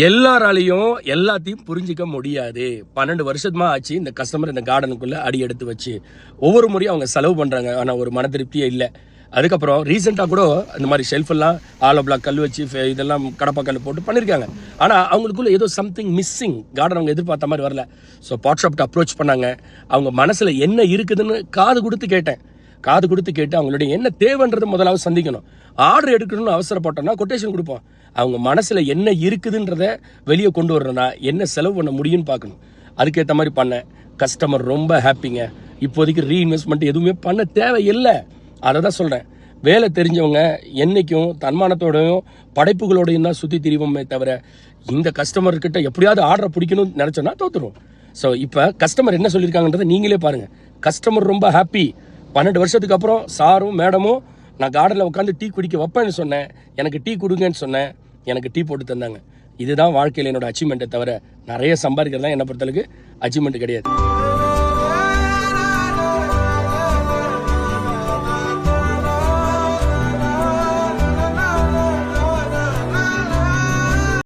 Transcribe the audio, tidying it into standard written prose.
எல்லாராலையும் எல்லாத்தையும் புரிஞ்சிக்க முடியாது. 12 வருஷமா ஆச்சு இந்த கஸ்டமர் இந்த கார்டனுக்குள்ள அடி எடுத்து வச்சு ஒவ்வொரு முறையும் அவங்க செலவு பண்றாங்க. ஆனா ஒரு மன திருப்தியே இல்லை. அதுக்கப்புறம் ரீசெண்டாக கூட இந்த மாதிரி ஷெல்ஃப் எல்லாம் ஆலோ பிளாக் கல் வச்சு இதெல்லாம் கடப்பா கல் போட்டு பண்ணியிருக்காங்க. ஆனால் அவங்களுக்குள்ள ஏதோ சம்திங் மிஸ்ஸிங். கார்டன் அவங்க எதிர்பார்த்த மாதிரி வரல. ஸோ பாட் ஷாப்ட்டு அப்ரோச் பண்ணாங்க. அவங்க மனசில் என்ன இருக்குதுன்னு காது கொடுத்து கேட்டு அவங்களுடைய என்ன தேவைன்றதை முதலாவது சந்திக்கணும். ஆர்டர் எடுக்கணும்னு அவசரப்பட்டோம்னா கொட்டேஷன் கொடுப்போம். அவங்க மனசில் என்ன இருக்குதுன்றத வெளியே கொண்டு வரணும்னா என்ன செலவு பண்ண முடியும்னு பார்க்கணும். அதுக்கேற்ற மாதிரி பண்ணேன். கஸ்டமர் ரொம்ப ஹாப்பிங்க. இப்போதைக்கு ரீஇன்வெஸ்ட்மெண்ட் எதுவுமே பண்ண தேவையில்லை. அதை தான் சொல்கிறேன். வேலை தெரிஞ்சவங்க என்றைக்கும் தன்மானத்தோடையும் படைப்புகளோடையும் தான் சுற்றி திரிவோமே தவிர இந்த கஸ்டமர்கிட்ட எப்படியாவது ஆர்டரை பிடிக்கணும்னு நினச்சோன்னா தோற்றுருவோம். ஸோ இப்போ கஸ்டமர் என்ன சொல்லியிருக்காங்கன்றதை நீங்களே பாருங்கள். கஸ்டமர் ரொம்ப ஹாப்பி. 12 வருஷத்துக்கு அப்புறம் சாரும் மேடமும் நான் கார்டனில் உட்காந்து டீ குடிக்க வைப்பேன்னு சொன்னேன். எனக்கு டீ கொடுங்கன்னு சொன்னேன். எனக்கு டீ போட்டு தந்தாங்க. இதுதான் வாழ்க்கையில் என்னோட அச்சீவ்மெண்ட்டை தவிர நிறைய சம்பாதிக்கிறதுலாம் என்னை பொறுத்தளவுக்கு அச்சீவ்மெண்ட் கிடையாது.